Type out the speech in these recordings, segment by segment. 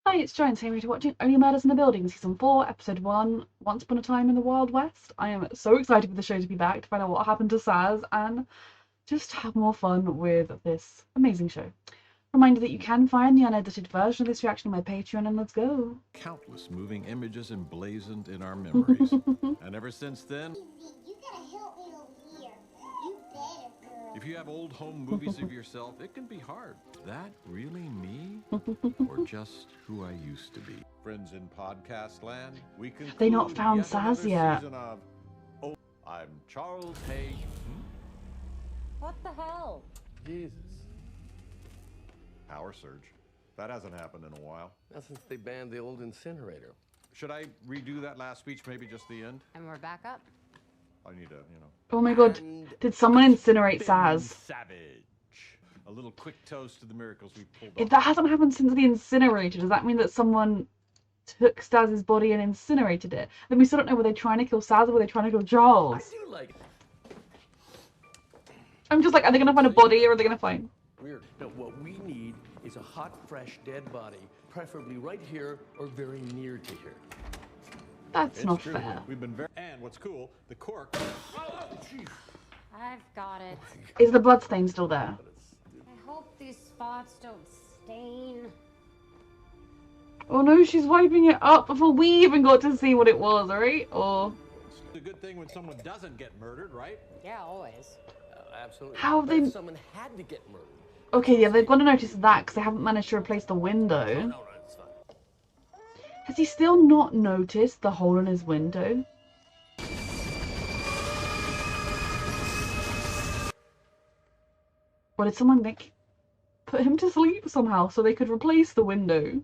Hi, it's Jo and you're watching Only Murders in the Building, Season 4, Episode 1, Once Upon a Time in the Wild West. I am so excited for the show to be back, to find out what happened to Saz, and just have more fun with this amazing show. Reminder that you can find the unedited version of this reaction on my Patreon, and let's go. Countless moving images emblazoned in our memories. And ever since then... You gotta help me over here. You better, girl. If you have old home movies of yourself, it can be hard. That really me? Or just who I used to be? Friends in podcast land, we conclude They not found yet another Saz yet. season of... Oh, I'm Charles Hay. What the hell? Jesus. Power surge. That hasn't happened in a while. Not since they banned the old incinerator. Should I redo that last speech, maybe just the end? And we're back up. I need to, Oh my god, did someone incinerate Saz? Savage. A little quick toast to the miracles we pulled If off. that hasn't happened since the incinerator, does that mean that someone took Saz's body and incinerated it? Then we still don't know, were they trying to kill Saz or were they trying to kill I Charles? do like it. I'm just like, are they going to find a body or are they going to find... Weird. Now, what we need is a hot, fresh, dead body, preferably right here or very near to here. That's It's not true. fair. We've been very... And what's cool, the cork... Oh, jeez. I've got it. Is the bloodstain still there? I hope these spots don't stain. Oh no, she's wiping it up before we even got to see what it was, right? Or... It's a good thing when someone doesn't get murdered, right? Yeah, always. Absolutely. How have But if they- someone had to get murdered. Okay, yeah, they've got to notice that because they haven't managed to replace the window. No, it's fine. Has he still not noticed the hole in his window? Or did someone, like, put him to sleep somehow so they could replace the window?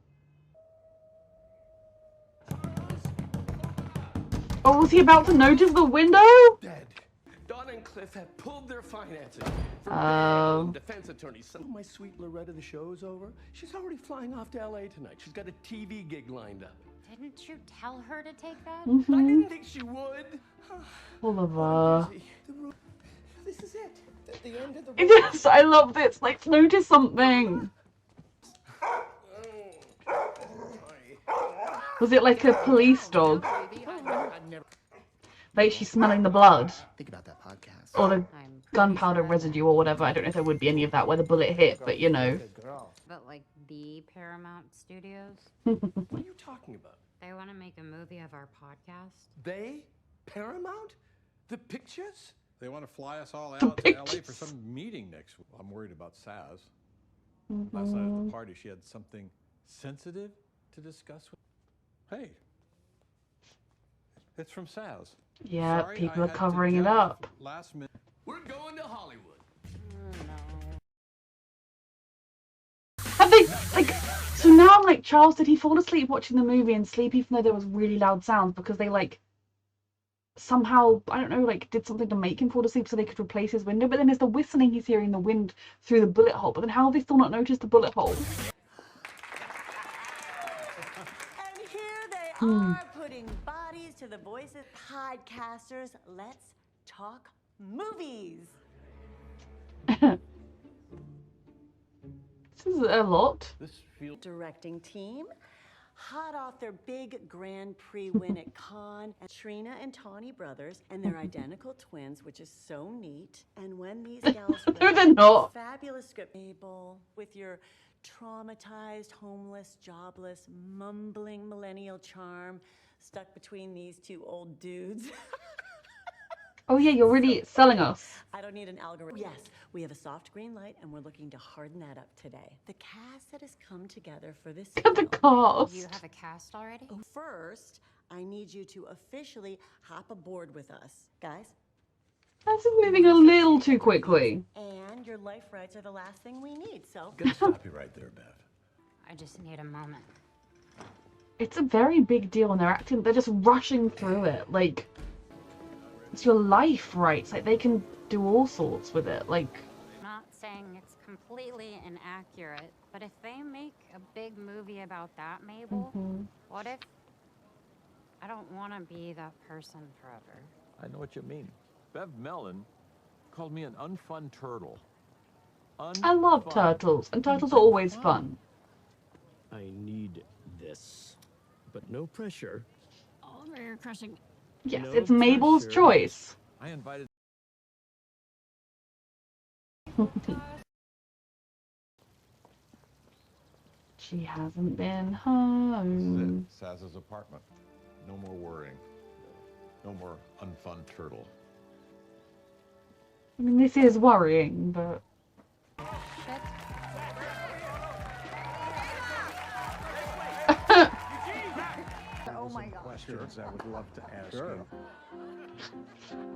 Oh, was he about to notice the window? Dead. Don and Cliff have pulled their financing. Oh. Defense attorneys. So my sweet Loretta, the show's over. She's already flying off to LA tonight. She's got a TV gig lined up. Didn't you tell her to take that? I didn't think she would. Oliver. Busy. The room. This is it. At the end of the Yes, I love this. Like, notice something. Was it like a police dog? Like she's smelling the blood? Think about that podcast. Or the I'm gunpowder residue or whatever. I don't know if there would be any of that where the bullet hit, but you know. But like the Paramount Studios, What are you talking about? they want to make a movie of our podcast. They? Paramount? The pictures? They want to fly us all The out to LA for pictures. some meeting next week. I'm worried about Saz. Last night at the party, she had something sensitive to discuss with... Hey. It's from Saz. Yeah, Sorry, people I are had to covering it jet off up. Last minute. We're going to Hollywood. Have they, like, so now I'm like, Charles, did he fall asleep watching the movie and sleep even though there was really loud sounds because they, like, somehow, I don't know, like, did something to make him fall asleep so they could replace his window? But then there's the whistling he's hearing the wind through the bullet hole. But then how have they still not noticed the bullet hole? And here they are, putting bodies to the voices. Podcasters, let's talk movies. This is a lot. This feels... Directing team, hot off their big Grand Prix win at Cannes, and Trina and Tawny brothers, and their identical twins, which is so neat. And when these gals No, read they're not. fabulous script, Abel, with your traumatized, homeless, jobless, mumbling millennial charm, stuck between these two old dudes. Oh yeah, you're really selling us. I don't need an algorithm. Yes, we have a soft green light, and we're looking to harden that up today. The cast that has come together for this Look at the film. cast. You have a cast already? First, I need you to officially hop aboard with us, guys. This is moving a little too quickly. And your life rights are the last thing we need, so Gonna stop you right there, Bev. I just need a moment. It's a very big deal and they're acting, they're just rushing through it. Like, it's your life rights. Like, they can do all sorts with it. Like, I'm not saying it's completely inaccurate, but if they make a big movie about that, Mabel, what if I don't want to be that person forever? I know what you mean. Bev Mellon called me an unfun turtle. I love turtles, and turtles are always fun. I need kiss. But no pressure. Oh, you're crushing. Yes, No it's Mabel's pressure. choice. I invited. She hasn't been This is home. it. Saz's apartment. No more worrying. No more unfun turtle. I mean, this is worrying, but Shit. Oh my God. Questions I would love to ask you.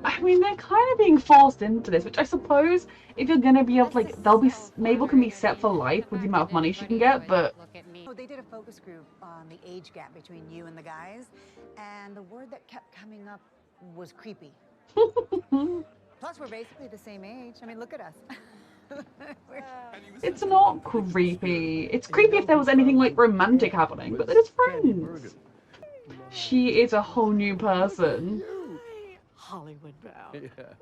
I mean, they're kind of being forced into this, which I suppose if you're gonna be able to, like, they'll be Mabel can be set for life with the amount of money she can get, but Look at me. Oh, they did a focus group on the age gap between you and the guys, and the word that kept coming up was creepy. Plus, we're basically the same age. I mean, look at us. it's not creepy. It's creepy if there was anything like romantic happening, but they're just friends. She is a whole new person. Hollywood bound. Yeah.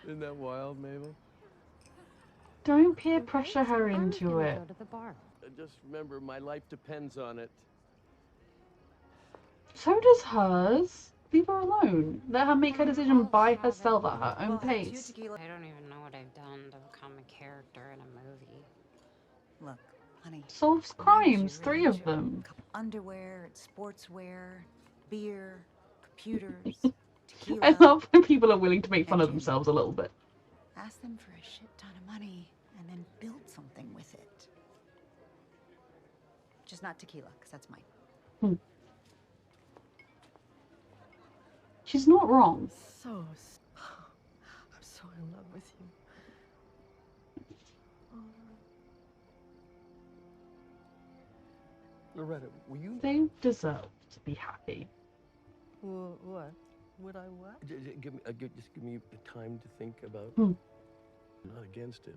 Isn't that wild, Mabel? Don't peer pressure her I was into gonna it. Go to the bar. Just remember, my life depends on it. So does hers. Leave her alone. Let her make her decision by herself at her own We'll have 2 pace. tequila. I don't even know what I've done to become a character in a movie. Look, honey. Solves crimes, 3 of them. Underwear, sportswear, beer, computers, tequila. I love when people are willing to make fun of themselves a little bit. Ask them for a shit ton of money and then build something with it. Just not tequila, because that's mine. She's not wrong. I'm so in love with you. Loretta, will you They deserve to be happy. What? Would I what? just give me the time to think about? Hmm. I'm not against it,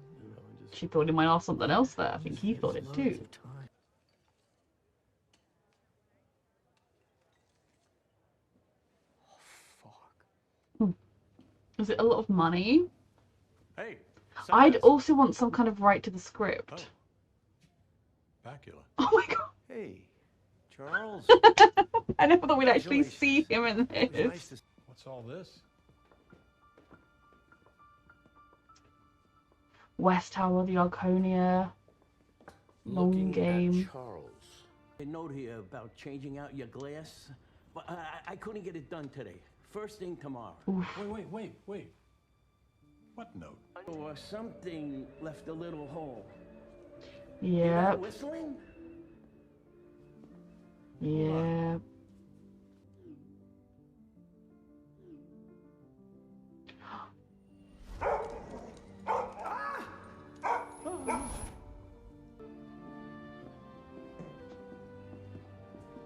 just She thought he might ask something else there. I think he Just thought it loads too. of time. Oh, fuck. Is it a lot of money? Hey, I'd Saz. also want some kind of right to the script. Bacula. Oh my god. Hey, Charles. I never thought we'd actually see him in It was this. nice to What's all this? West Tower, the Arconia, long Looking game. at Charles. A note here about changing out your glass, but I couldn't get it done today. First thing tomorrow. Wait. What note? Or something left a little hole. Hear Yeah, that whistling? yeah.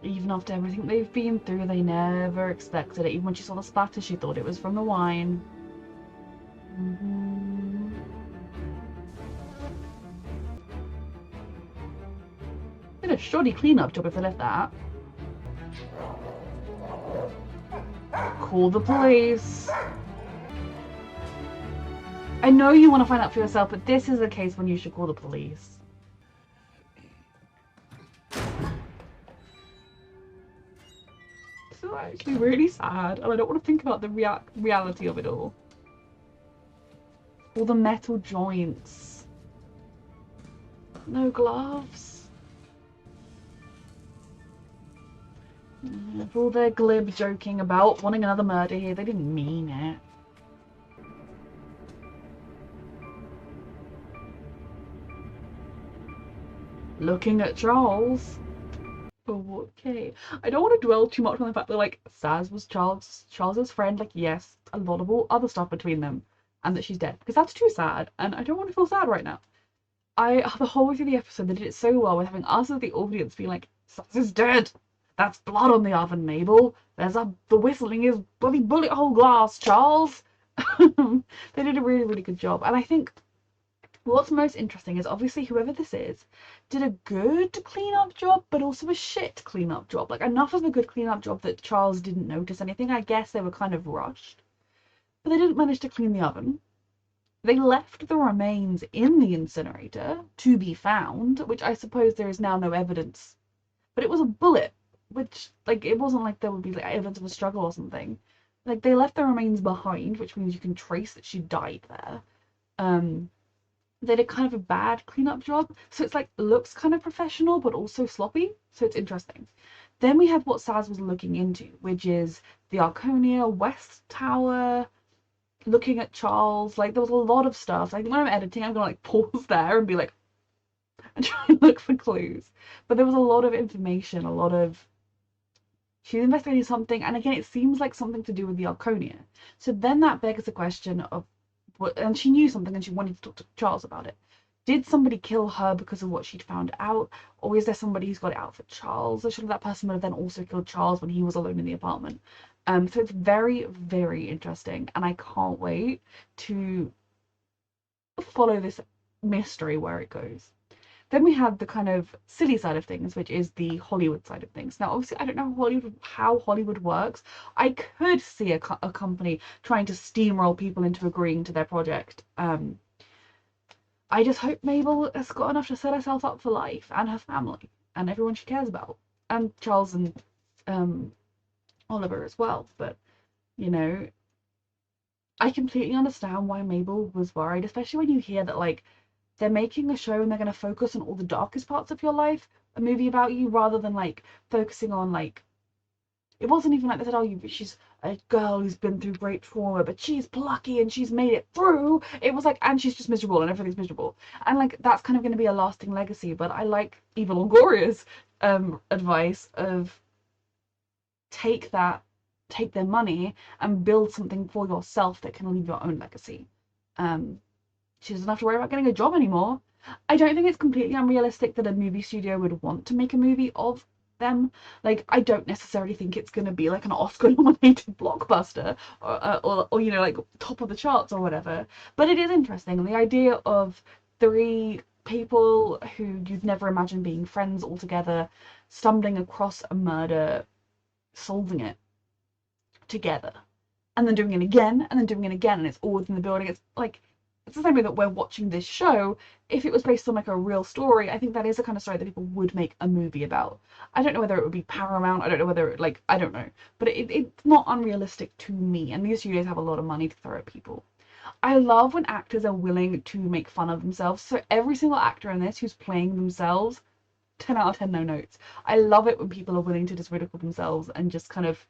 Even after everything they've been through, they never expected it. Even when she saw the splatter, she thought it was from the wine. Did a shoddy cleanup job if they left that. Call the police. I know you want to find out for yourself, but this is a case when you should call the police. This is actually really sad, and I don't want to think about the reality of it all. All the metal joints. No gloves. For all their glib joking about wanting another murder here, they didn't mean it. Looking at Charles. Oh, okay. I don't want to dwell too much on the fact that, like, Saz was Charles's friend. Like, yes, a lot of other stuff between them, and that she's dead, because that's too sad, and I don't want to feel sad right now. The whole way through the episode, they did it so well with having us as the audience being like, Saz is dead. That's blood on the oven, Mabel. The whistling is bloody bullet hole glass, Charles. They did a really, really good job, and I think what's most interesting is obviously whoever this is did a good cleanup job, but also a shit cleanup job. Like, enough of a good cleanup job that Charles didn't notice anything. I guess they were kind of rushed, but they didn't manage to clean the oven. They left the remains in the incinerator to be found, which I suppose there is now no evidence. But it was a bullet which, like, it wasn't like there would be like evidence of a struggle or something. Like, they left the remains behind, which means you can trace that she died there. Um, they did kind of a bad cleanup job, so it's like looks kind of professional but also sloppy, so it's interesting. Then we had what Saz was looking into, which is the Arconia West Tower, looking at Charles. Like, there was a lot of stuff. Like, when I'm editing, I'm gonna like pause there and be like, and try and look for clues. But there was a lot of information, a lot of, she's investigating something, and again, it seems like something to do with the Arconia. So then that begs the question of what, and she knew something and she wanted to talk to Charles about it. Did somebody kill her because of what she'd found out, or is there somebody who's got it out for Charles? Or should that person would have then also killed Charles when he was alone in the apartment? So it's very, very interesting, and I can't wait to follow this mystery where it goes. Then we have the kind of silly side of things, which is the Hollywood side of things. Now, obviously, I don't know how Hollywood works. I could see a company trying to steamroll people into agreeing to their project. I just hope Mabel has got enough to set herself up for life and her family and everyone she cares about, and Charles and um, Oliver as well. But you know, I completely understand why Mabel was worried, especially when you hear that like they're making a show and they're going to focus on all the darkest parts of your life, a movie about you, rather than like focusing on like, it wasn't even like they said, oh, she's a girl who's been through great trauma, but she's plucky and she's made it through. It was like, and she's just miserable and everything's miserable. And like, that's kind of going to be a lasting legacy. But I like Eva Longoria's advice of take their money and build something for yourself that can leave your own legacy. She doesn't have to worry about getting a job anymore. I don't think it's completely unrealistic that a movie studio would want to make a movie of them. Like, I don't necessarily think it's going to be like an Oscar-nominated blockbuster or you know, like top of the charts or whatever. But it is interesting, and the idea of three people who you'd never imagine being friends all together, stumbling across a murder, solving it together, and then doing it again, and then doing it again, and it's all within the building. It's like, it's the same way that we're watching this show. If it was based on like a real story, I think that is the kind of story that people would make a movie about. I don't know whether it would be Paramount, I don't know whether it, like, I don't know, but it's not unrealistic to me, and these studios have a lot of money to throw at people. I love when actors are willing to make fun of themselves. So every single actor in this who's playing themselves, 10 out of 10 no notes. I love it when people are willing to just ridicule themselves and just kind of,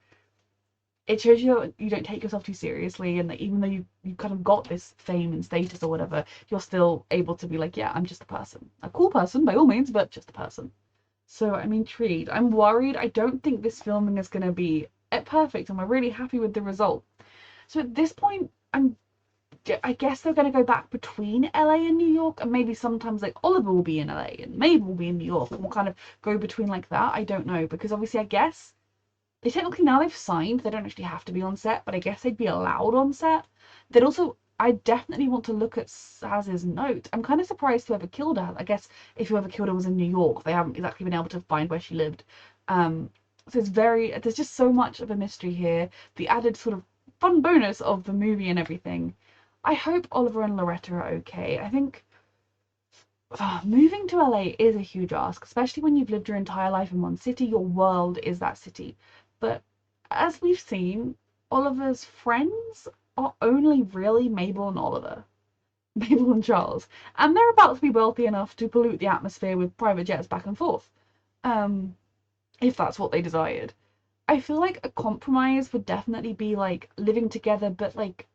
it shows you don't take yourself too seriously, and that even though you kind of got this fame and status or whatever, you're still able to be like, yeah, I'm just a person, a cool person by all means, but just a person. So I'm intrigued. I'm worried. I don't think this filming is going to be perfect, and we're really happy with the result. So at this point, I guess they're going to go back between LA and New York, and maybe sometimes like Oliver will be in LA and Mabel will be in New York, and we'll kind of go between like that. I don't know, because obviously I guess they technically, now they've signed, they don't actually have to be on set, but I guess they'd be allowed on set. They'd also, I definitely want to look at Saz's note. I'm kind of surprised whoever killed her. I guess if whoever killed her was in New York, they haven't exactly been able to find where she lived. So there's just so much of a mystery here. The added sort of fun bonus of the movie and everything. I hope Oliver and Loretta are okay. I think moving to LA is a huge ask, especially when you've lived your entire life in one city. Your world is that city. But as we've seen, Oliver's friends are only really Mabel and Oliver. Mabel and Charles. And they're about to be wealthy enough to pollute the atmosphere with private jets back and forth. If that's what they desired. I feel like a compromise would definitely be like living together, but like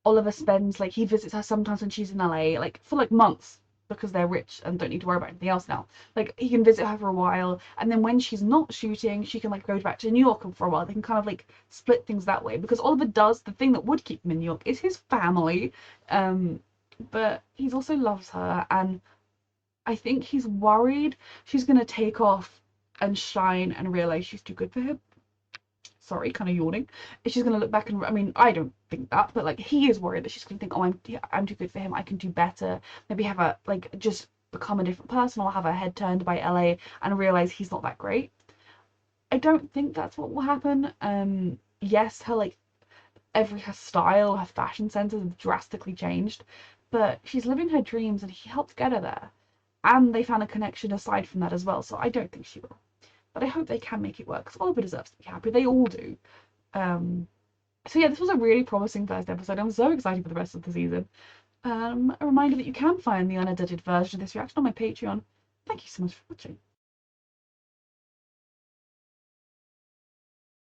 Oliver spends, like, he visits her sometimes when she's in LA, like for like months, because they're rich and don't need to worry about anything else now. Like, he can visit her for a while, and then when she's not shooting, she can like go back to New York for a while. They can kind of like split things that way, because Oliver does the thing that would keep him in New York is his family, but he also loves her, and I think he's worried she's gonna take off and shine and realize she's too good for him. Sorry, kind of yawning. She's gonna look back and, I mean, I don't think that, but like, he is worried that she's gonna think, oh, I'm too good for him, I can do better, maybe have a, like, just become a different person, or have her head turned by LA and realize he's not that great. I don't think that's what will happen. Yes, her, like, her style, her fashion sense has drastically changed, but she's living her dreams and he helped get her there, and they found a connection aside from that as well, so I don't think she will. but I hope they can make it work, because Oliver deserves to be happy. They all do. So yeah, this was a really promising first episode. I'm so excited for the rest of the season. A reminder that you can find the unedited version of this reaction on my Patreon. Thank you so much for watching.